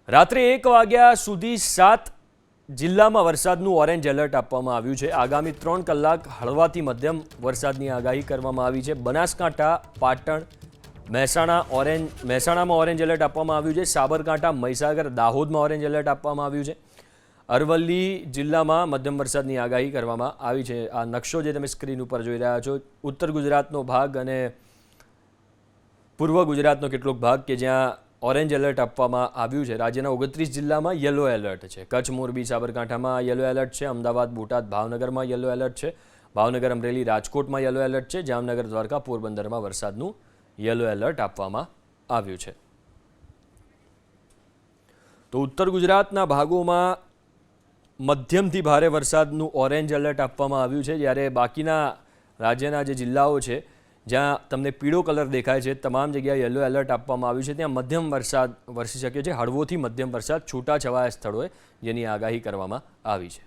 રાત્રે 1 વાગ્યા સુધી 7 જિલ્લામાં વરસાદનું ઓરેન્જ એલર્ટ આપવામાં આવ્યું છે। આગામી 3 કલાક હળવાથી મધ્યમ વરસાદની આગાહી કરવામાં આવી છે। બનાસકાંઠા, પાટણ, મહેસાણામાં ઓરેન્જ એલર્ટ આપવામાં આવ્યું છે। સાબરકાંઠા, મહીસાગર, દાહોદમાં ઓરેન્જ એલર્ટ આપવામાં આવ્યું છે। અરવલ્લી જિલ્લામાં મધ્યમ વરસાદની આગાહી કરવામાં આવી છે। આ નકશો જે તમે સ્ક્રીન ઉપર જોઈ રહ્યા છો, ઉત્તર ગુજરાતનો ભાગ અને પૂર્વ ગુજરાતનો કેટલોક ભાગ કે જ્યાં ઓરેન્જ એલર્ટ આપવામાં આવ્યું છે। રાજ્યના 29 જિલ્લામાં યલો એલર્ટ છે। કચ્છ, મોરબી, સાબરકાંઠામાં યલો એલર્ટ છે। અમદાવાદ, બોટાદ, ભાવનગરમાં યલો એલર્ટ છે। ભાવનગર, અમરેલી, રાજકોટમાં યલો એલર્ટ છે। જામનગર, દ્વારકા, પોરબંદરમાં વરસાદનું યલો એલર્ટ આપવામાં આવ્યું છે। તો ઉત્તર ગુજરાતના ભાગોમાં મધ્યમથી ભારે વરસાદનું ઓરેન્જ એલર્ટ આપવામાં આવ્યું છે, જ્યારે બાકીના રાજ્યના જે જિલ્લાઓ છે જ્યાં તમને પીળો કલર દેખાય છે તમામ જગ્યાએ યલો એલર્ટ આપવામાં આવ્યું છે। ત્યાં મધ્યમ વરસાદ વરસી શકે છે। હળવોથી મધ્યમ વરસાદ છૂટાછવાયા સ્થળોએ જેની આગાહી કરવામાં આવી છે।